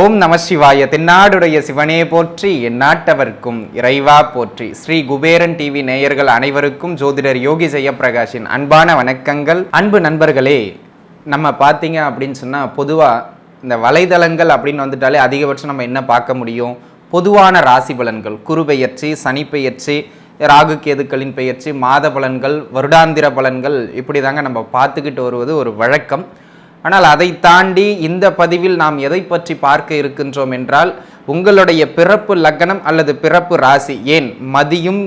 ஓம் நம சிவாய. தென்னாடுடைய சிவனே போற்றி, எந்நாட்டவர்க்கும் இறைவா போற்றி. ஸ்ரீ குபேரன் டிவி நேயர்கள் அனைவருக்கும் ஜோதிடர் யோகி ஜெயப்பிரகாஷின் அன்பான வணக்கங்கள். அன்பு நண்பர்களே, நம்ம பார்த்தீங்க அப்படின்னு சொன்னால் பொதுவாக இந்த வலைதளங்கள் அப்படின்னு வந்துட்டாலே அதிகபட்சம் நம்ம என்ன பார்க்க முடியும்? பொதுவான ராசி பலன்கள், குரு பெயர்ச்சி, சனி பெயர்ச்சி, ராகு கேதுக்களின் பெயர்ச்சி, மாத பலன்கள், வருடாந்திர பலன்கள், இப்படி தாங்க நம்ம பார்த்துக்கிட்டு வருவது ஒரு வழக்கம். ஆனால் அதை தாண்டி இந்த பதிவில் நாம் எதை பற்றி பார்க்க இருக்கின்றோம் என்றால், உங்களுடைய பிறப்பு லக்னம் அல்லது பிறப்பு ராசி, ஏன் மதியும்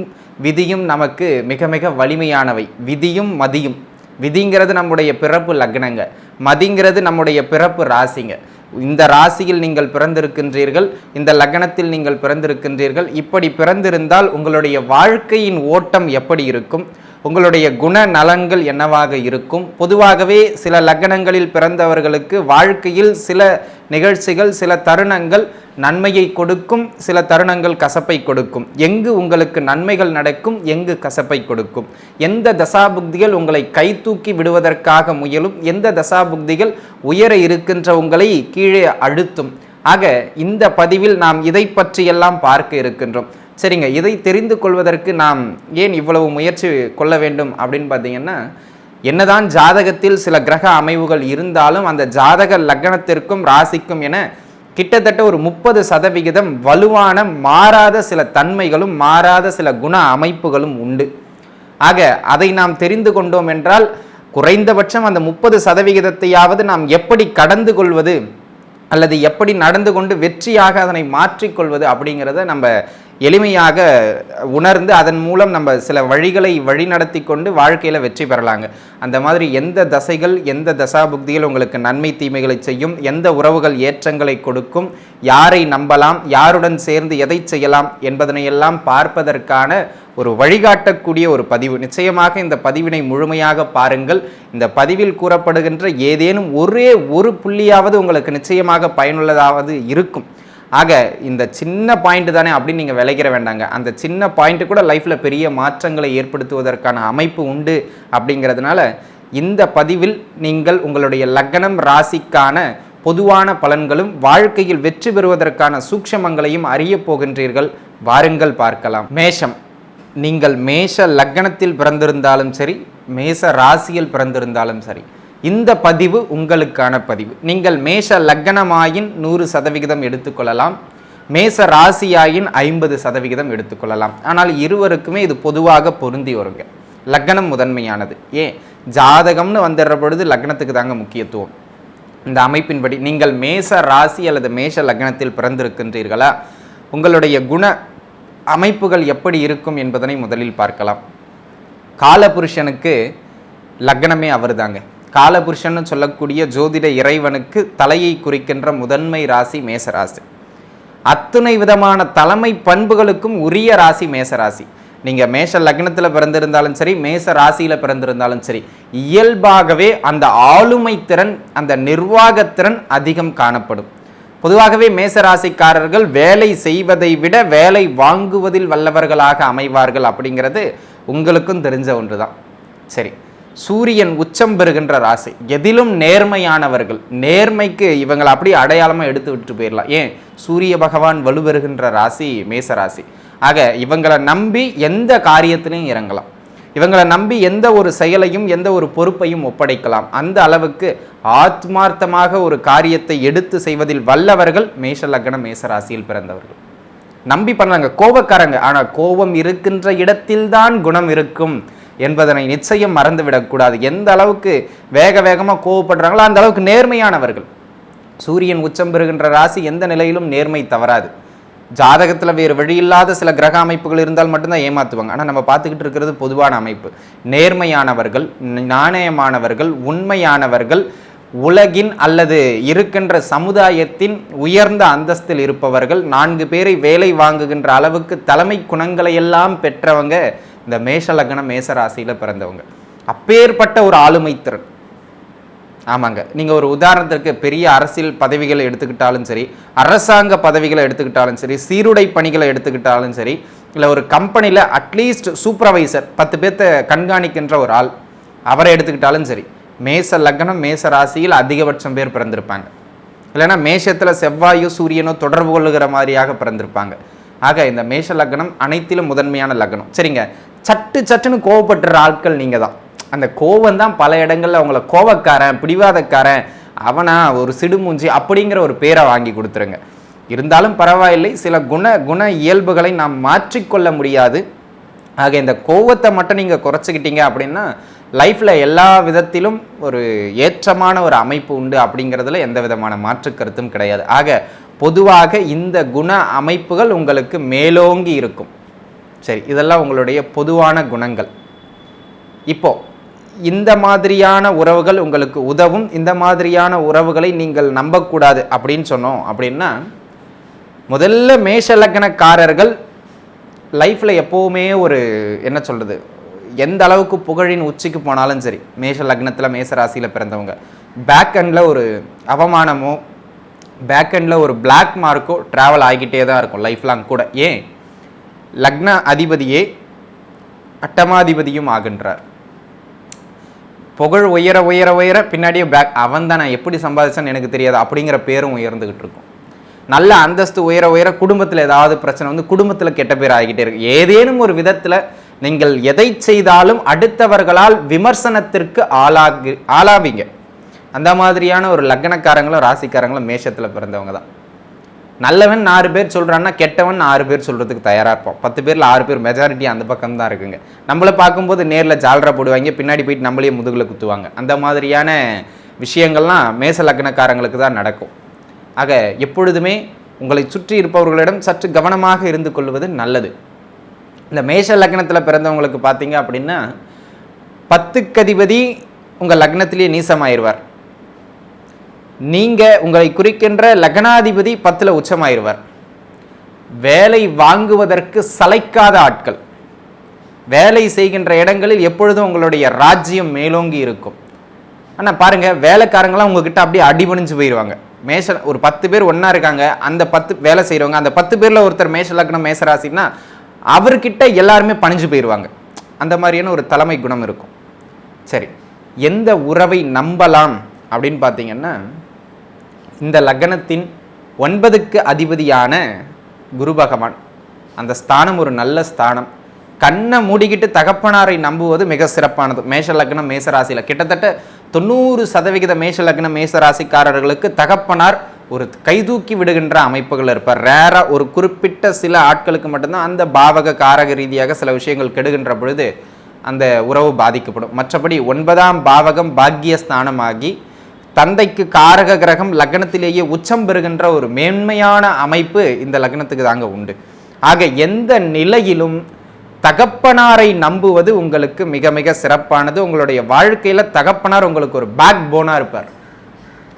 விதியும் நமக்கு மிக மிக வலிமையானவை. விதியும் மதியும், விதிங்கிறது நம்முடைய பிறப்பு லக்னங்க, மதிங்கிறது நம்முடைய பிறப்பு ராசிங்க. இந்த ராசியில் நீங்கள் பிறந்திருக்கின்றீர்கள், இந்த லக்னத்தில் நீங்கள் பிறந்திருக்கின்றீர்கள். இப்படி பிறந்திருந்தால் உங்களுடைய வாழ்க்கையின் ஓட்டம் எப்படி இருக்கும்? உங்களுடைய குண நலன்கள் என்னவாக இருக்கும்? பொதுவாகவே சில லக்னங்களில் பிறந்தவர்களுக்கு வாழ்க்கையில் சில நிகழ்ச்சிகள், சில தருணங்கள் நன்மையை கொடுக்கும், சில தருணங்கள் கசப்பை கொடுக்கும். எங்கு உங்களுக்கு நன்மைகள் நடக்கும், எங்கு கசப்பை கொடுக்கும்? எந்த தசாபுக்திகள் உங்களை கை தூக்கி விடுவதற்காக முயலும், எந்த தசாபுக்திகள் உயர இருக்கின்ற உங்களை கீழே அழுத்தும்? ஆக இந்த பதிவில் நாம் இதை பற்றியெல்லாம் பார்க்க இருக்கின்றோம். சரிங்க, இதை தெரிந்து கொள்வதற்கு நாம் ஏன் இவ்வளவு முயற்சி கொள்ள வேண்டும் அப்படின்னு பார்த்தீங்கன்னா, என்னதான் ஜாதகத்தில் சில கிரக அமைவுகள் இருந்தாலும் அந்த ஜாதக லக்னத்திற்கும் ராசிக்கும் என கிட்டத்தட்ட ஒரு 30% வலுவான மாறாத சில தன்மைகளும் மாறாத சில குண அமைப்புகளும் உண்டு. ஆக அதை நாம் தெரிந்து கொண்டோம் என்றால் குறைந்தபட்சம் அந்த 30%ஐயாவது நாம் எப்படி கடந்து கொள்வது அல்லது எப்படி நடந்து கொண்டு வெற்றியாக அதனை மாற்றிக்கொள்வது அப்படிங்கிறத நம்ம எளிமையாக உணர்ந்து அதன் மூலம் நம்ம சில வழிகளை வழி நடத்தி கொண்டு வாழ்க்கையில் வெற்றி பெறலாங்க. அந்த மாதிரி எந்த தசைகள், எந்த தசாபுக்திகள் உங்களுக்கு நன்மை தீமைகளை செய்யும், எந்த உறவுகள் ஏற்றங்களை கொடுக்கும், யாரை நம்பலாம், யாருடன் சேர்ந்து எதை செய்யலாம் என்பதனையெல்லாம் பார்ப்பதற்கான ஒரு வழிகாட்டக்கூடிய ஒரு பதிவு. நிச்சயமாக இந்த பதிவினை முழுமையாக பாருங்கள். இந்த பதிவில் கூறப்படுகின்ற ஏதேனும் ஒரே ஒரு புள்ளியாவது உங்களுக்கு நிச்சயமாக பயனுள்ளதாவது இருக்கும். ஆக இந்த சின்ன பாயிண்ட் தானே அப்படின்னு நீங்கள் விளைக்கிற வேண்டாங்க. அந்த சின்ன பாயிண்ட்டு கூட லைஃப்பில் பெரிய மாற்றங்களை ஏற்படுத்துவதற்கான அமைப்பு உண்டு. அப்படிங்கிறதுனால இந்த பதிவில் நீங்கள் உங்களுடைய லக்னம் ராசிக்கான பொதுவான பலன்களும் வாழ்க்கையில் வெற்றி பெறுவதற்கான சூக்ஷமங்களையும் அறிய போகின்றீர்கள். வாருங்கள் பார்க்கலாம். மேஷம், நீங்கள் மேஷ லக்னத்தில் பிறந்திருந்தாலும் சரி, மேஷ ராசியில் பிறந்திருந்தாலும் சரி, இந்த பதிவு உங்களுக்கான பதிவு. நீங்கள் மேஷ லக்னமாயின் 100% எடுத்துக்கொள்ளலாம், மேஷ ராசியாயின் 50% எடுத்துக்கொள்ளலாம். ஆனால் இருவருக்குமே இது பொதுவாக பொருந்தி வருங்க. லக்னம் முதன்மையானது. ஏன் ஜாதகம்னு வந்துடுற பொழுது லக்னத்துக்கு தாங்க முக்கியத்துவம். இந்த அமைப்பின்படி நீங்கள் மேஷ ராசி அல்லது மேஷ லக்னத்தில் பிறந்திருக்கின்றீர்களா, உங்களுடைய குண அமைப்புகள் எப்படி இருக்கும் என்பதனை முதலில் பார்க்கலாம். காலபுருஷனுக்கு லக்னமே அவர் தாங்க. காலபுருஷன் சொல்லக்கூடிய ஜோதிட இறைவனுக்கு தலையை குறிக்கின்ற முதன்மை ராசி மேசராசி. அத்துணை விதமான தலைமை பண்புகளுக்கும் உரிய ராசி மேசராசி. நீங்கள் மேஷ லக்னத்தில் பிறந்திருந்தாலும் சரி, மேச ராசியில் பிறந்திருந்தாலும் சரி, இயல்பாகவே அந்த ஆளுமை திறன், அந்த நிர்வாகத்திறன் அதிகம் காணப்படும். பொதுவாகவே மேசராசிக்காரர்கள் வேலை செய்வதை விட வேலை வாங்குவதில் வல்லவர்களாக அமைவார்கள். அப்படிங்கிறது உங்களுக்கும் தெரிஞ்ச ஒன்று தான். சரி, சூரியன் உச்சம் பெறுகின்ற ராசி, எதிலும் நேர்மையானவர்கள். நேர்மைக்கு இவங்களை அப்படியே அடையாளமாக எடுத்து விட்டு போயிடலாம். ஏன் சூரிய பகவான் வலுப்பெறுகின்ற ராசி மேசராசி. ஆக இவங்களை நம்பி எந்த காரியத்திலையும் இறங்கலாம், இவங்களை நம்பி எந்த ஒரு செயலையும் எந்த ஒரு பொறுப்பையும் ஒப்படைக்கலாம். அந்த அளவுக்கு ஆத்மார்த்தமாக ஒரு காரியத்தை எடுத்து செய்வதில் வல்லவர்கள் மேஷ லக்னம் மேசராசியில் பிறந்தவர்கள். நம்பி பண்ணாங்க, கோபக்காரங்க. ஆனால் கோபம் இருக்கின்ற இடத்தில்தான் குணம் இருக்கும் என்பதனை நிச்சயம் மறந்துவிடக்கூடாது. எந்த அளவுக்கு வேக வேகமாக கோவப்படுறாங்களோ அந்த அளவுக்கு நேர்மையானவர்கள். சூரியன் உச்சம் பெறுகின்ற ராசி எந்த நிலையிலும் நேர்மை தவறாது. ஜாதகத்தில் வேறு வழியில்லாத சில கிரக அமைப்புகள் இருந்தால் மட்டும்தான் ஏமாற்றுவாங்க. ஆனால் நம்ம பார்த்துக்கிட்டு இருக்கிறது பொதுவான அமைப்பு. நேர்மையானவர்கள், நாணயமானவர்கள், உண்மையானவர்கள், உலகின் அல்லது இருக்கின்ற சமுதாயத்தின் உயர்ந்த அந்தஸ்தில் இருப்பவர்கள், 4 பேரை வேலை வாங்குகின்ற அளவுக்கு தலைமை குணங்களை எல்லாம் பெற்றவங்க இந்த மேஷ லக்னம் மேசராசியில் பிறந்தவங்க. அப்பேற்பட்ட ஒரு ஆளுமை திறன். ஆமாங்க, நீங்கள் ஒரு உதாரணத்திற்கு பெரிய அரசியல் பதவிகளை எடுத்துக்கிட்டாலும் சரி, அரசாங்க பதவிகளை எடுத்துக்கிட்டாலும் சரி, சீருடை பணிகளை எடுத்துக்கிட்டாலும் சரி, இல்லை ஒரு கம்பெனியில் அட்லீஸ்ட் சூப்பர்வைசர் 10 பேர்த்த கண்காணிக்கின்ற ஒரு ஆள், அவரை எடுத்துக்கிட்டாலும் சரி, மேச லக்னம் மேச ராசியில் அதிகபட்சம் பேர் பிறந்திருப்பாங்க. இல்லைன்னா மேஷத்தில் செவ்வாயோ சூரியனோ தொடர்பு கொள்ளுகிற மாதிரியாக பிறந்திருப்பாங்க. ஆக இந்த மேஷ லக்னம் அனைத்திலும் முதன்மையான லக்னம். சரிங்க, சட்டுன்னு கோவப்பட்டுற ஆட்கள் நீங்கள் தான். அந்த கோவம் தான் பல இடங்களில் அவங்கள கோவக்காரன், பிடிவாதக்காரன், அவனா ஒரு சிடுமூஞ்சி அப்படிங்கிற ஒரு பேரை வாங்கி கொடுத்துருங்க. இருந்தாலும் பரவாயில்லை, சில குண இயல்புகளை நாம் மாற்றிக்கொள்ள முடியாது. ஆக இந்த கோவத்தை மட்டும் நீங்கள் குறைச்சிக்கிட்டீங்க அப்படின்னா லைஃப்பில் எல்லா விதத்திலும் ஒரு ஏற்றமான ஒரு அமைப்பு உண்டு அப்படிங்கிறதுல எந்த விதமான மாற்று கருத்தும் கிடையாது. ஆக பொதுவாக இந்த குண அமைப்புகள் உங்களுக்கு மேலோங்கி இருக்கும். சரி, இதெல்லாம் உங்களுடைய பொதுவான குணங்கள். இப்போ இந்த மாதிரியான உறவுகள் உங்களுக்கு உதவும். இந்த மாதிரியான உறவுகளை நீங்கள் நம்பக்கூடாது அப்படின்னு சொன்னோம் அப்படின்னா, முதல்ல மேஷ லக்னக்காரர்கள் லைஃப்பில் எப்போவுமே ஒரு என்ன சொல்கிறது, எந்த அளவுக்கு புகழின் உச்சிக்கு போனாலும் சரி, மேஷ லக்னத்தில் மேஷ ராசியில் பிறந்தவங்க பேக் எண்டில் ஒரு அவமானமோ பேக் எண்டில் ஒரு பிளாக் மார்க்கோ ட்ராவல் ஆகிக்கிட்டே தான் இருக்கும் லைஃப் லாங் கூட. ஏன், லக்ன அதிபதியே அட்டமாதிபதியும் ஆகின்றார். புகழ் உயர உயர உயர பின்னாடியே பேக், அவன் தான் நான் எப்படி சம்பாதிச்சேன்னு எனக்கு தெரியாது அப்படிங்கிற பேரும் உயர்ந்துக்கிட்டு இருக்கும். நல்ல அந்தஸ்து உயர உயர குடும்பத்தில் ஏதாவது பிரச்சனை வந்து குடும்பத்தில் கெட்ட பேர் ஆகிக்கிட்டே இருக்கு. ஏதேனும் ஒரு விதத்தில் நீங்கள் எதை செய்தாலும் அடுத்தவர்களால் விமர்சனத்திற்கு ஆளாவீங்க. அந்த மாதிரியான ஒரு லக்னக்காரங்களும் ராசிக்காரங்களும் மேஷத்தில் பிறந்தவங்க தான். நல்லவன் 6 பேர் சொல்கிறான்னா கெட்டவன் 6 பேர் சொல்கிறதுக்கு தயாராக இருப்போம். 10 பேரில் 6 பேர் மெஜாரிட்டி அந்த பக்கம் தான் இருக்குங்க. நம்மளை பார்க்கும்போது நேரில் ஜாலரா போடுவாங்க, பின்னாடி போயிட்டு நம்மளே முதுகில் குத்துவாங்க. அந்த மாதிரியான விஷயங்கள்லாம் மேஷ லக்னக்காரங்களுக்கு தான் நடக்கும். ஆக எப்பொழுதுமே உங்களை சுற்றி இருப்பவர்களிடம் சற்று கவனமாக இருந்து கொள்வது நல்லது. இந்த மேஷ லக்னத்தில் பிறந்தவங்களுக்கு பார்த்தீங்க அப்படின்னா 10க்கு அதிபதி உங்கள் லக்னத்திலேயே நீசமாயிருவார். நீங்கள் உங்களை குறிக்கின்ற லக்னாதிபதி 10ல் உச்சமாயிருவார். வேலை வாங்குவதற்கு சளைக்காத ஆட்கள், வேலை செய்கின்ற இடங்களில் எப்பொழுதும் உங்களுடைய ராஜ்யம் மேலோங்கி இருக்கும். ஆனால் பாருங்கள், வேலைக்காரங்களாம் உங்ககிட்ட அப்படியே அடிபணிஞ்சு போயிடுவாங்க. ஒரு 10 பேர் ஒன்றா இருக்காங்க, அந்த 10 வேலை செய்கிறவங்க, அந்த 10 பேரில் ஒருத்தர் மேஷ லக்னம் மேசராசின்னா அவர்கிட்ட எல்லாருமே பணிஞ்சு போயிடுவாங்க. அந்த மாதிரியான ஒரு தலைமை குணம் இருக்கும். சரி, எந்த உறவை நம்பலாம் அப்படின்னு பார்த்தீங்கன்னா, இந்த லக்னத்தின் 9க்கு அதிபதியான குரு பகவான், அந்த ஸ்தானம் ஒரு நல்ல ஸ்தானம். கண்ணை மூடிக்கிட்டு தகப்பனாரை நம்புவது மிக சிறப்பானது. மேஷ லக்னம் மேசராசியில் கிட்டத்தட்ட 90% மேஷ லக்னம் மேசராசிக்காரர்களுக்கு தகப்பனார் ஒரு கைதூக்கி விடுகின்ற அமைப்புகள் இருப்பார். ரேராக ஒரு குறிப்பிட்ட சில ஆட்களுக்கு மட்டும்தான் அந்த பாவக காரக ரீதியாக சில விஷயங்கள் கெடுகின்ற பொழுது அந்த உறவு பாதிக்கப்படும். மற்றபடி 9ஆம் பாவகம் பாக்கியஸ்தானமாகி தந்தைக்கு காரக கிரகம் லக்னத்திலேயே உச்சம் பெறுகின்ற ஒரு மேன்மையான அமைப்பு இந்த லக்னத்துக்கு தாங்க உண்டு. ஆக எந்த நிலையிலும் தகப்பனாரை நம்புவது உங்களுக்கு மிக மிக சிறப்பானது. உங்களுடைய வாழ்க்கையில் தகப்பனார் உங்களுக்கு ஒரு பேக் போனாக இருப்பார்.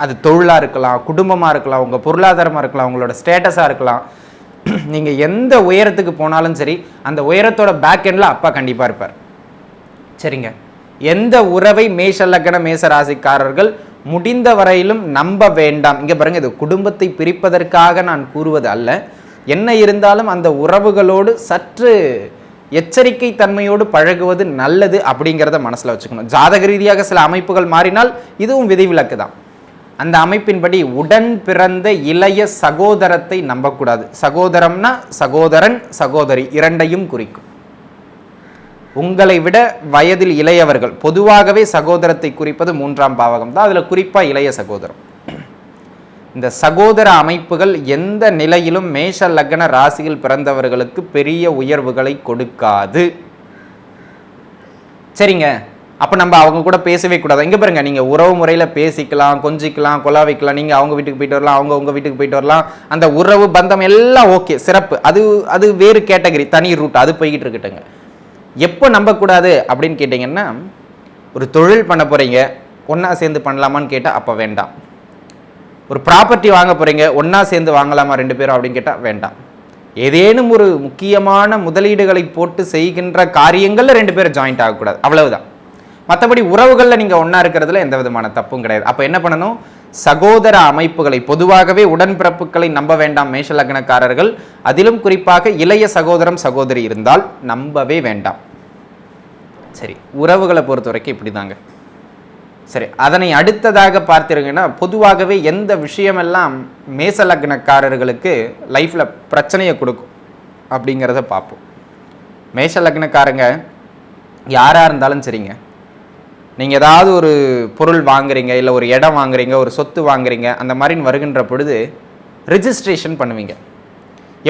அது தொழிலாக இருக்கலாம், குடும்பமாக இருக்கலாம், உங்கள் பொருளாதாரமாக இருக்கலாம், உங்களோட ஸ்டேட்டஸாக இருக்கலாம். நீங்கள் எந்த உயரத்துக்கு போனாலும் சரி, அந்த உயரத்தோட பேக் எண்டில் அப்பா கண்டிப்பாக இருப்பார். சரிங்க, எந்த உறவை மேஷ லக்ன மேச ராசிக்காரர்கள் முடிந்த வரையிலும் நம்ப வேண்டாம். இங்கே பாருங்கள், இது குடும்பத்தை பிரிப்பதற்காக நான் கூறுவது அல்ல. என்ன இருந்தாலும் அந்த உறவுகளோடு சற்று எச்சரிக்கை தன்மையோடு பழகுவது நல்லது அப்படிங்கிறத மனசில் வச்சுக்கணும். ஜாதக ரீதியாக சில அமைப்புகள் மாறினால் இதுவும் விதிவிலக்கு தான். அந்த அமைப்பின்படி உடன் பிறந்த இளைய சகோதரத்தை நம்பக்கூடாது. சகோதரம்னா சகோதரன் சகோதரி இரண்டையும் குறிக்கும். உங்களை விட வயதில் இளையவர்கள், பொதுவாகவே சகோதரத்தை குறிப்பது 3ஆம் பாவகம் தான், அதில் குறிப்பாக இளைய சகோதரம். இந்த சகோதர அமைப்புகள் எந்த நிலையிலும் மேஷ லக்ன ராசியில் பிறந்தவர்களுக்கு பெரிய உயர்வுகளை கொடுக்காது. சரிங்க, அப்போ நம்ம அவங்க கூட பேசவே கூடாது. இங்கே பாருங்க, நீங்கள் உறவு முறையில் பேசிக்கலாம், கொஞ்சிக்கலாம், கொலா வைக்கலாம். நீங்கள் அவங்க வீட்டுக்கு போயிட்டு வரலாம், அவங்க உங்கள் வீட்டுக்கு போயிட்டு வரலாம். அந்த உறவு பந்தம் எல்லாம் ஓகே, சிறப்பு. அது வேறு கேட்டகரி, தனி ரூட், அது போய்கிட்டு இருக்கட்டுங்க. எப்போ நம்பக்கூடாது அப்படின்னு கேட்டிங்கன்னா, ஒரு தொழில் பண்ண போகிறீங்க, ஒன்றா சேர்ந்து பண்ணலாமான்னு கேட்டால் அப்போ வேண்டாம். ஒரு ப்ராப்பர்ட்டி வாங்க போகிறீங்க, ஒன்றா சேர்ந்து வாங்கலாமா 2 பேரும் அப்படின்னு கேட்டால் வேண்டாம். ஏதேனும் ஒரு முக்கியமான முதலீடுகளை போட்டு செய்கின்ற காரியங்களில் 2 பேரும் ஜாயிண்ட் ஆகக்கூடாது, அவ்வளவுதான். மற்றபடி உறவுகளில் நீங்கள் ஒன்றா இருக்கிறதுல எந்த விதமான தப்பும் கிடையாது. அப்போ என்ன பண்ணணும், சகோதர அமைப்புகளை, பொதுவாகவே உடன்பிறப்புகளை நம்ப வேண்டாம் மேஷ லக்னக்காரர்கள். அதிலும் குறிப்பாக இளைய சகோதரம் சகோதரி இருந்தால் நம்பவே வேண்டாம். சரி, உறவுகளை பொறுத்த வரைக்கும் இப்படி தாங்க. சரி, அதனை அடுத்ததாக பார்த்தீங்கன்னா பொதுவாகவே எந்த விஷயமெல்லாம் மேச லக்னக்காரர்களுக்கு லைஃப்பில் பிரச்சனையை கொடுக்கும் அப்படிங்கிறத பார்ப்போம். மேஷ லக்னக்காரங்க யாராக இருந்தாலும் சரிங்க, நீங்கள் ஏதாவது ஒரு பொருள் வாங்குறீங்க, இல்லை ஒரு இடம் வாங்குறீங்க, ஒரு சொத்து வாங்குறீங்க, அந்த மாதிரி வருகின்ற பொழுது ரிஜிஸ்ட்ரேஷன் பண்ணுவீங்க.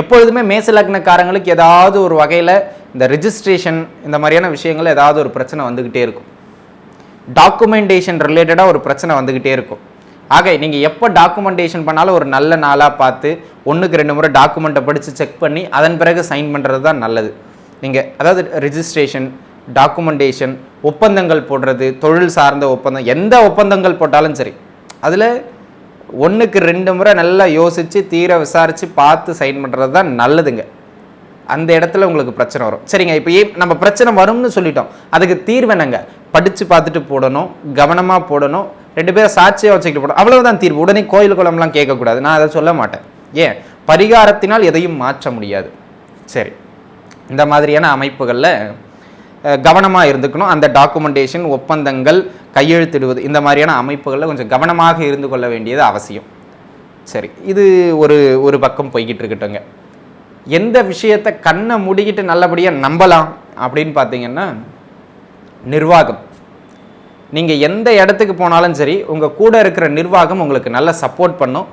எப்பொழுதுமே மேச லக்னக்காரங்களுக்கு ஏதாவது ஒரு வகையில் இந்த ரிஜிஸ்ட்ரேஷன் இந்த மாதிரியான விஷயங்கள் ஏதாவது ஒரு பிரச்சனை வந்துக்கிட்டே இருக்கும். டாக்குமெண்டேஷன் ரிலேட்டடாக ஒரு பிரச்சனை வந்துக்கிட்டே இருக்கும். ஆக நீங்கள் எப்போ டாக்குமெண்டேஷன் பண்ணாலும் ஒரு நல்ல நாளாக பார்த்து 1க்கு 2 முறை டாக்குமெண்ட்டை படித்து செக் பண்ணி அதன் பிறகு சைன் பண்ணுறது தான் நல்லது. நீங்கள் அதாவது ரிஜிஸ்ட்ரேஷன், டாக்குமெண்டேஷன், ஒப்பந்தங்கள் போடுறது, தொழில் சார்ந்த ஒப்பந்தம், எந்த ஒப்பந்தங்கள் போட்டாலும் சரி, அதில் 1க்கு 2 முறை நல்லா யோசித்து தீர விசாரித்து பார்த்து சைன் பண்ணுறது தான் நல்லதுங்க. அந்த இடத்துல உங்களுக்கு பிரச்சனை வரும். சரிங்க, இப்போ நம்ம பிரச்சனை வரும்னு சொல்லிட்டோம், அதுக்கு தீர்வு என்னங்க? படித்து பார்த்துட்டு போடணும், கவனமாக போடணும், 2 பேரை சாட்சியாக வச்சுக்கிட்டு போடணும், அவ்வளவுதான் தீர்வு. உடனே கோயில் குளம்லாம் கேட்கக்கூடாது, நான் அதை சொல்ல மாட்டேன். ஏன்? பரிகாரத்தினால் எதையும் மாற்ற முடியாது. சரி, இந்த மாதிரியான அமைப்புகளில் கவனமாக இருந்துக்கணும். அந்த டாக்குமெண்டேஷன், ஒப்பந்தங்கள், கையெழுத்திடுவது, இந்த மாதிரியான அமைப்புகளில் கொஞ்சம் கவனமாக இருந்து கொள்ள வேண்டியது அவசியம். சரி, இது ஒரு பக்கம் போய்கிட்டு இருக்கட்டுங்க. எந்த விஷயத்தை கண்ணை மூடிக்கிட்டு நல்லபடியாக நம்பலாம் அப்படின்னு பார்த்தீங்கன்னா, நிர்வாகம். நீங்கள் எந்த இடத்துக்கு போனாலும் சரி, உங்கள் கூட இருக்கிற நிர்வாகம் உங்களுக்கு நல்ல சப்போர்ட் பண்ணும்.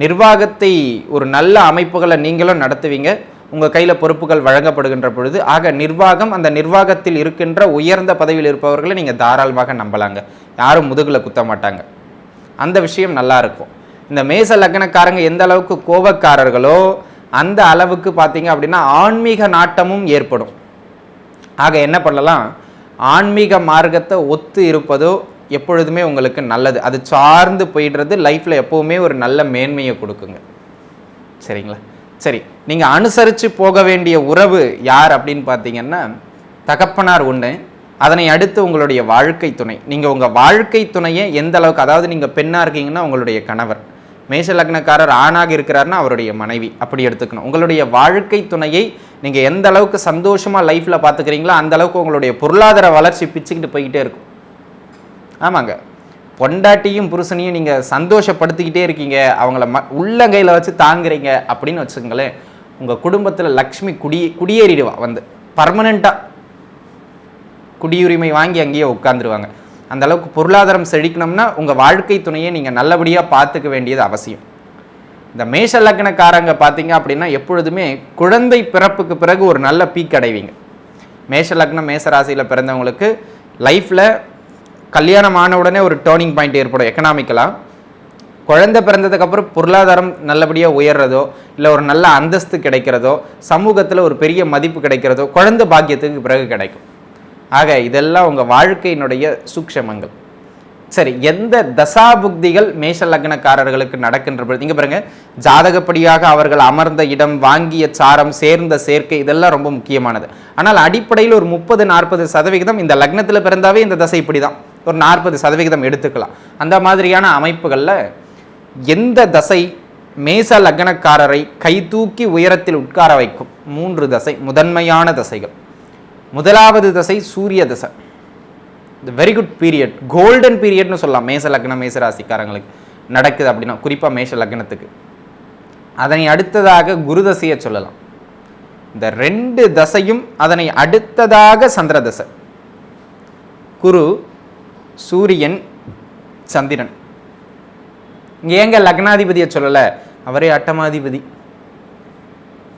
நிர்வாகத்தை ஒரு நல்ல அமைப்புகளை நீங்களும் நடத்துவீங்க. உங்கள் கையில் பொறுப்புகள் வழங்கப்படுகின்ற பொழுது, ஆக நிர்வாகம், அந்த நிர்வாகத்தில் இருக்கின்ற உயர்ந்த பதவியில் இருப்பவர்களை நீங்கள் தாராளமாக நம்பலாங்க. யாரும் முதுகில் குத்த மாட்டாங்க. அந்த விஷயம் நல்லா இருக்கும். இந்த மேச லக்னக்காரங்க எந்த அளவுக்கு கோபக்காரர்களோ அந்த அளவுக்கு பார்த்தீங்க அப்படின்னா ஆன்மீக நாட்டமும் ஏற்படும். ஆக என்ன பண்ணலாம்? ஆன்மீக மார்க்கத்தை ஒத்து இருப்பதோ எப்பொழுதுமே உங்களுக்கு நல்லது. அது சார்ந்து போயிடுறது லைஃப்பில் எப்போவுமே ஒரு நல்ல மேன்மையை கொடுக்குங்க. சரிங்களா? சரி, நீங்கள் அனுசரித்து போக வேண்டிய உறவு யார் அப்படின்னு பார்த்தீங்கன்னா, தகப்பனார் ஒன்று, அதனை அடுத்து உங்களுடைய வாழ்க்கை துணை. நீங்கள் உங்கள் வாழ்க்கை துணையை எந்த அளவுக்கு, அதாவது நீங்கள் பெண்ணாக இருக்கீங்கன்னா உங்களுடைய கணவர், மேஷ லக்னக்காரர் ஆணாக இருக்கிறாருன்னா அவருடைய மனைவி, அப்படி எடுத்துக்கணும். உங்களுடைய வாழ்க்கை துணையை நீங்கள் எந்த அளவுக்கு சந்தோஷமாக லைஃப்பில் பார்த்துக்கிறீங்களோ அந்த அளவுக்கு உங்களுடைய பொருளாதார வளர்ச்சி பிச்சுக்கிட்டு போய்கிட்டே இருக்கும். ஆமாங்க, பொண்டாட்டியும் புருஷனையும் நீங்கள் சந்தோஷப்படுத்திக்கிட்டே இருக்கீங்க, அவங்கள உள்ளங்கையில் வச்சு தாங்குறீங்க அப்படின்னு வச்சுக்கோங்களேன், உங்கள் குடும்பத்தில் லக்ஷ்மி குடியேறிடுவா, வந்து பர்மனெண்ட்டாக குடியுரிமை வாங்கி அங்கேயே உட்காந்துருவாங்க. அந்த அளவுக்கு பொருளாதாரம் செழிக்கணும்னா உங்கள் வாழ்க்கை துணையை நீங்கள் நல்லபடியாக பார்த்துக்க வேண்டியது அவசியம். இந்த மேஷ லக்னக்காரங்க பார்த்தீங்க அப்படின்னா எப்பொழுதுமே குழந்தை பிறப்புக்கு பிறகு ஒரு நல்ல பீக் அடைவீங்க. மேஷ லக்னம், மேஷ ராசியில் பிறந்தவங்களுக்கு லைஃப்பில் கல்யாணம் ஆன உடனே ஒரு டேர்னிங் பாயிண்ட் ஏற்படும் எக்கனாமிக்கலாக. குழந்தை பிறந்ததுக்கப்புறம் பொருளாதாரம் நல்லபடியாக உயர்றதோ, இல்லை ஒரு நல்ல அந்தஸ்து கிடைக்கிறதோ, சமூகத்தில் ஒரு பெரிய மதிப்பு கிடைக்கிறதோ குழந்தை பாக்கியத்துக்கு பிறகு கிடைக்கும். ஆக இதெல்லாம் உங்கள் வாழ்க்கையினுடைய சூக்ஷமங்கள். சரி, எந்த தசாபுக்திகள் மேஷ லக்னக்காரர்களுக்கு நடக்கின்ற பொழுது இங்கே பாருங்க, ஜாதகப்படியாக அவர்கள் அமர்ந்த இடம், வாங்கிய சாரம், சேர்ந்த சேர்க்கை, இதெல்லாம் ரொம்ப முக்கியமானது. ஆனால் அடிப்படையில் ஒரு 30-40% இந்த லக்னத்தில் பிறந்தாவே இந்த தசை இப்படி தான், ஒரு 40% எடுத்துக்கலாம். அந்த மாதிரியான அமைப்புகளில் எந்த தசை மேச லக்னக்காரரை கை தூக்கி உயரத்தில் உட்கார வைக்கும்? 3 தசை முதன்மையான தசைகள். முதலாவது தசை சூரிய தசை. வெரி குட் பீரியட், கோல்டன் பீரியட்னு சொல்லலாம் மேச லக்னம், மேச ராசிக்காரங்களுக்கு நடக்குது அப்படின்னா, குறிப்பாக மேஷ லக்னத்துக்கு. அதனை அடுத்ததாக குரு தசையை சொல்லலாம். இந்த 2 தசையும் அதனை அடுத்ததாக சந்திர தசை. குரு, சூரியன், சந்திரன். இங்கே ஏங்க லக்னாதிபதியை சொல்லலை? அவரே அட்டமாதிபதி.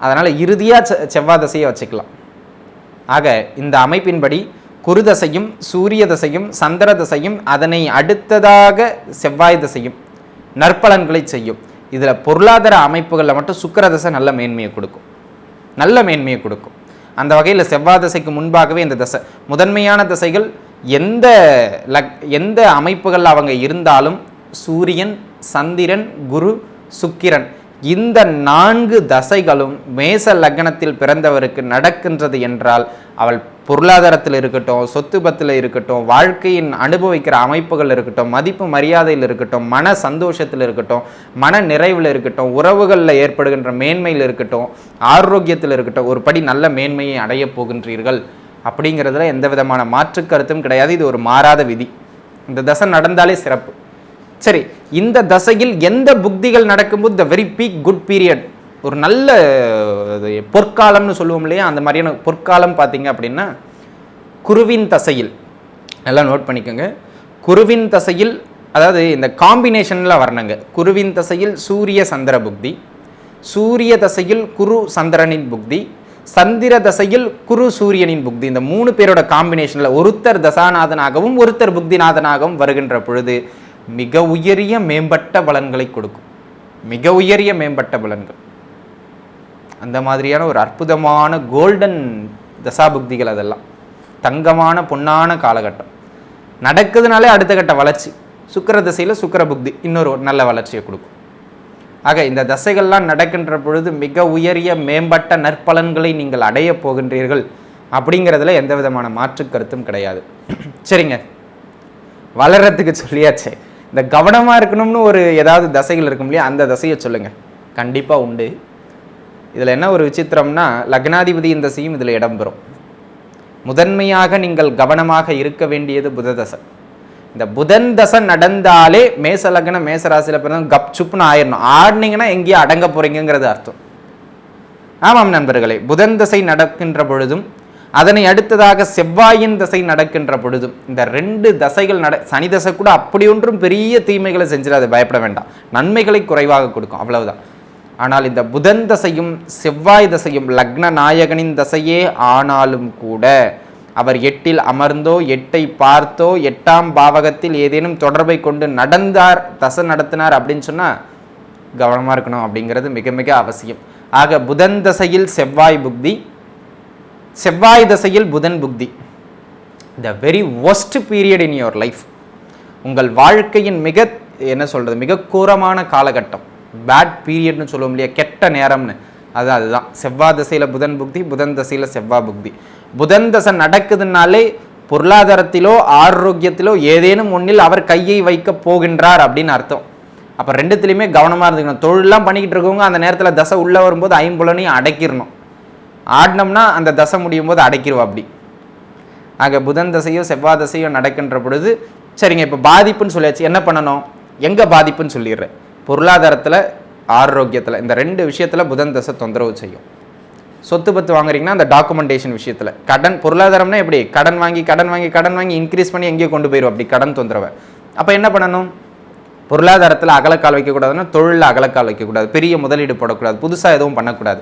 அதனால் இறுதியாக செவ்வாய் தசையை வச்சுக்கலாம். ஆக இந்த அமைப்பின்படி குரு தசையும் சூரிய தசையும் சந்திர தசையும் அதனை அடுத்ததாக செவ்வாய் தசையும் நற்பலன்களை செய்யும். இதில் பொருளாதார அமைப்புகளில் மட்டும் சுக்கிர தசை நல்ல மேன்மையை கொடுக்கும். அந்த வகையில் செவ்வாய் தசைக்கு முன்பாகவே இந்த தசை முதன்மையான தசைகள். எந்த அமைப்புகள் அவங்க இருந்தாலும் சூரியன், சந்திரன், குரு, சுக்கிரன், இந்த 4 தசைகளும் மேச லக்னத்தில் பிறந்தவருக்கு நடக்கின்றது என்றால் அவள் பொருளாதாரத்தில் இருக்கட்டும், சொத்து பத்தில் இருக்கட்டும், வாழ்க்கையின் அனுபவிக்கிற அமைப்புகள் இருக்கட்டும், மதிப்பு மரியாதையில் இருக்கட்டும், மன சந்தோஷத்தில் இருக்கட்டும், மன நிறைவில் இருக்கட்டும், உறவுகளில் ஏற்படுகின்ற மேன்மையில் இருக்கட்டும், ஆரோக்கியத்தில் இருக்கட்டும், ஒரு படி நல்ல மேன்மையை அடையப் போகின்றீர்கள் அப்படிங்கிறதுல எந்த விதமான மாற்று கருத்தும் கிடையாது. இது ஒரு மாறாத விதி. இந்த தசை நடந்தாலே சிறப்பு. சரி, இந்த தசையில் எந்த புக்திகள் நடக்கும்போது the very peak good period, ஒரு நல்ல பொற்காலம்னு சொல்லுவோம் இல்லையா, அந்த மாதிரியான பொற்காலம் பார்த்தீங்க அப்படின்னா குருவின் தசையில், நல்லா நோட் பண்ணிக்கோங்க, குருவின் தசையில், அதாவது இந்த காம்பினேஷனில் வரணுங்க. குருவின் தசையில் சூரிய சந்திர புக்தி, சூரிய தசையில் குரு சந்திரனின் புக்தி, சந்திர தசையில் குரு சூரியனின் புக்தி, இந்த 3 பேரோட காம்பினேஷனில் ஒருத்தர் தசாநாதனாகவும் ஒருத்தர் புக்திநாதனாகவும் வருகின்ற பொழுது மிக உயரிய மேம்பட்ட பலன்களை கொடுக்கும். மிக உயரிய மேம்பட்ட பலன்கள். அந்த மாதிரியான ஒரு அற்புதமான கோல்டன் தசாபுக்திகள், அதெல்லாம் தங்கமான பொன்னான காலகட்டம். நடக்குதுனாலே அடுத்த கட்ட வளர்ச்சி. சுக்கிர தசையில் சுக்கிர புக்தி இன்னொரு நல்ல வளர்ச்சியை கொடுக்கும். ஆக இந்த தசைகள்லாம் நடக்கின்ற பொழுது மிக உயரிய மேம்பட்ட நற்பலன்களை நீங்கள் அடைய போகின்றீர்கள் அப்படிங்கிறதுல எந்த விதமான மாற்று கருத்தும் கிடையாது. சரிங்க, வளர்றதுக்கு சொல்லியாச்சு. இந்த கவனமாக இருக்கணும்னு ஒரு ஏதாவது தசைகள் இருக்கும் இல்லையா, அந்த தசையை சொல்லுங்கள். கண்டிப்பாக உண்டு. இதில் என்ன ஒரு விசித்திரம்னா, லக்னாதிபதியின் தசையும் இதில் இடம்பெறும். முதன்மையாக நீங்கள் கவனமாக இருக்க வேண்டியது புத தசை. இந்த புதன் தசை நடந்தாலே மேச லக்னம் மேசராசியில் பிறந்த கப் சுப்புன்னு ஆயிடணும். ஆடினீங்கன்னா எங்கேயோ அடங்க போறீங்கிறது அர்த்தம். ஆமாம் நண்பர்களே, புதன் தசை நடக்கின்ற பொழுதும் அதனை அடுத்ததாக செவ்வாயின் தசை நடக்கின்ற பொழுதும், இந்த 2 தசைகள் சனி தசை கூட அப்படி ஒன்றும் பெரிய தீமைகளை செஞ்சிடாது, பயப்பட வேண்டாம், நன்மைகளை குறைவாக கொடுக்கும், அவ்வளவுதான். ஆனால் இந்த புதன் தசையும் செவ்வாய் தசையும் லக்ன நாயகனின் தசையே ஆனாலும் கூட அவர் 8இல் அமர்ந்தோ 8ஐ பார்த்தோ 8ஆம் பாவகத்தில் ஏதேனும் தொடர்பை கொண்டு நடந்தார், தசை நடத்தினார் அப்படின்னு சொன்னால் கவனமாக இருக்கணும் அப்படிங்கிறது மிக மிக அவசியம். ஆக புதன் தசையில் செவ்வாய் புக்தி, செவ்வாய் தசையில் புதன் புக்தி, the very worst period in your life. உங்கள் வாழ்க்கையின் மிக கோரமான காலகட்டம், பேட் பீரியட்னு சொல்லுவோம் இல்லையா, கெட்ட நேரம்னு, அதுதான் செவ்வாய் தசையில் புதன் புக்தி, புதன் தசையில் செவ்வாய் புக்தி. புதன் தசை நடக்குதுனாலே பொருளாதாரத்திலோ ஆரோக்கியத்திலோ ஏதேனும் ஒன்றில் அவர் கையை வைக்க போகின்றார் அப்படின்னு அர்த்தம். அப்போ 2த்துலையுமே கவனமாக இருந்துக்கணும். தொழிலெலாம் பண்ணிக்கிட்டு இருக்கவங்க அந்த நேரத்தில் தசை உள்ளே வரும்போது 5 புலனையும் அடைக்கிடணும். ஆடினோம்னா அந்த தசை முடியும் போது அடைக்கிடுவோம் அப்படி. ஆக புதன் தசையோ செவ்வாய் தசையோ நடக்கின்ற பொழுது, சரிங்க, இப்போ பாதிப்புன்னு சொல்லியாச்சு, என்ன பண்ணணும், எங்கே பாதிப்புன்னு சொல்லிடுறேன். பொருளாதாரத்தில் ஆரோக்கியத்தில் இந்த 2 விஷயத்தில் புதன் தசை தொந்தரவு செய்யும். சொத்து பத்து வாங்குறீங்கன்னா அந்த டாக்குமெண்டேஷன் விஷயத்தில், கடன், பொருளாதாரம்னா எப்படி, கடன் வாங்கி இன்க்ரீஸ் பண்ணி எங்கேயோ கொண்டு போயிடும் அப்படி கடன் தொந்தரவை. அப்போ என்ன பண்ணணும், பொருளாதாரத்தில் அகலக்கால் வைக்கக்கூடாதுன்னா தொழிலில் அகலக்கால் வைக்கக்கூடாது, பெரிய முதலீடு போடக்கூடாது, புதுசாக எதுவும் பண்ணக்கூடாது.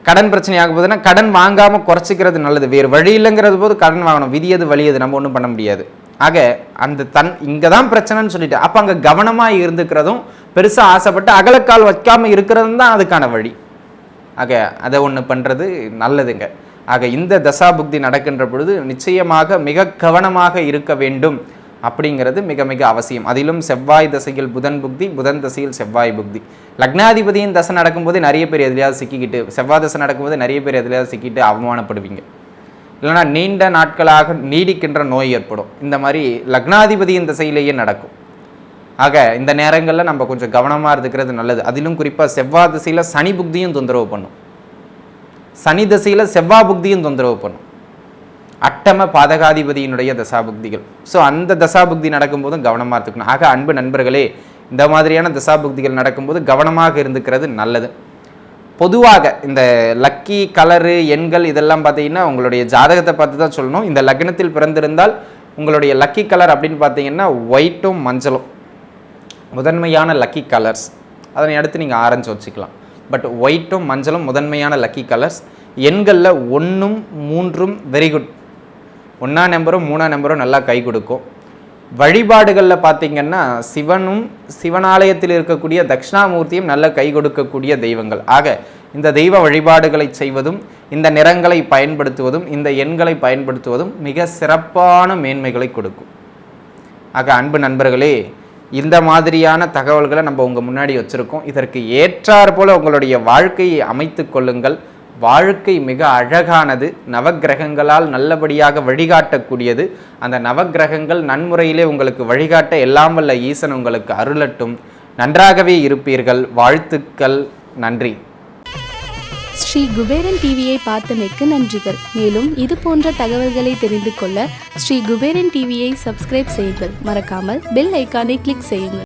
கடன் பிரச்சனை ஆகும் போதுன்னா கடன் வாங்காமல் குறைச்சிக்கிறது நல்லது. வேறு வழி இல்லைங்கிறது போது கடன் வாங்கணும், விதியது வழியது, நம்ம ஒன்றும் பண்ண முடியாது. ஆக அந்த இங்கே தான் பிரச்சனைன்னு சொல்லிட்டு அப்போ அங்கே கவனமாக இருந்துக்கிறதும், பெருசாக ஆசைப்பட்டு அகலக்கால் வைக்காமல் இருக்கிறதும் தான் அதுக்கான வழி. ஆக அதை ஒன்று பண்ணுறது நல்லதுங்க. ஆக இந்த தசாபுக்தி நடக்கின்ற பொழுது நிச்சயமாக மிக கவனமாக இருக்க வேண்டும் அப்படிங்கிறது மிக மிக அவசியம். அதிலும் செவ்வாய் தசையில் புதன் புக்தி, புதன் தசையில் செவ்வாய் புக்தி. லக்னாதிபதியின் தசை நடக்கும்போது நிறைய பேர் எதுலையாவது சிக்கிக்கிட்டு, செவ்வாய் தசை நடக்கும்போது நிறைய பேர் எதுலையாவது சிக்கிட்டு அவமானப்படுவீங்க, இல்லைனா நீண்ட நாட்களாக நீடிக்கின்ற நோய் ஏற்படும். இந்த மாதிரி லக்னாதிபதியின் தசையிலேயே நடக்கும். ஆக இந்த நேரங்களில் நம்ம கொஞ்சம் கவனமாக இருந்துக்கிறது நல்லது. அதிலும் குறிப்பாக செவ்வாய் திசையில் சனி புக்தியும் தொந்தரவு பண்ணும், சனி திசையில் செவ்வாய் புக்தியும் தொந்தரவு பண்ணும். அட்டம பாதகாதிபதியினுடைய தசாபுக்திகள். ஸோ அந்த தசாபுக்தி நடக்கும்போதும் கவனமாக இருந்துக்கணும். ஆக அன்பு நண்பர்களே, இந்த மாதிரியான தசாபுக்திகள் நடக்கும்போது கவனமாக இருந்துக்கிறது நல்லது. பொதுவாக இந்த லக்கி கலரு எண்கள் இதெல்லாம் பார்த்தீங்கன்னா உங்களுடைய ஜாதகத்தை பார்த்து தான் சொல்லணும். இந்த லக்னத்தில் பிறந்திருந்தால் உங்களுடைய லக்கி கலர் அப்படின்னு பார்த்தீங்கன்னா ஒயிட்டும் மஞ்சளும் முதன்மையான லக்கி கலர்ஸ். அதனை அடுத்து நீங்கள் ஆரஞ்சு வச்சுக்கலாம். பட் ஒயிட்டும் மஞ்சளும் முதன்மையான லக்கி கலர்ஸ். எண்களில் 1ம் 3ம் வெரி குட். 1ஆம் நம்பரும் 3ஆம் நம்பரும் நல்லா கை கொடுக்கும். வழிபாடுகளில் பார்த்தீங்கன்னா சிவனும் சிவனாலயத்தில் இருக்கக்கூடிய தட்சிணாமூர்த்தியும் நல்ல கை கொடுக்கக்கூடிய தெய்வங்கள். ஆக இந்த தெய்வ வழிபாடுகளை செய்வதும், இந்த நிறங்களை பயன்படுத்துவதும், இந்த எண்களை பயன்படுத்துவதும் மிக சிறப்பான மேன்மைகளை கொடுக்கும். ஆக அன்பு நண்பர்களே, இந்த மாதிரியான தகவல்களை நம்ம உங்கள் முன்னாடி வச்சுருக்கோம். இதற்கு ஏற்றாற் போல உங்களுடைய வாழ்க்கையை அமைத்து கொள்ளுங்கள். வாழ்க்கை மிக அழகானது, நவக்கிரகங்களால் நல்லபடியாக வழிகாட்டக்கூடியது. அந்த நவக்கிரகங்கள் நன்முறையிலே உங்களுக்கு வழிகாட்ட எல்லாம் வல்ல ஈசன் உங்களுக்கு அருளட்டும். நன்றாகவே இருப்பீர்கள். வாழ்த்துக்கள். நன்றி. ஸ்ரீ குபேரன் டிவியை பார்த்தமைக்கு நன்றிகள். மேலும் இது போன்ற தகவல்களை தெரிந்து கொள்ள ஸ்ரீ குபேரன் டிவியை சப்ஸ்கிரைப் செய்யுங்கள். மறக்காமல் பெல் ஐக்கானை கிளிக் செய்யுங்கள்.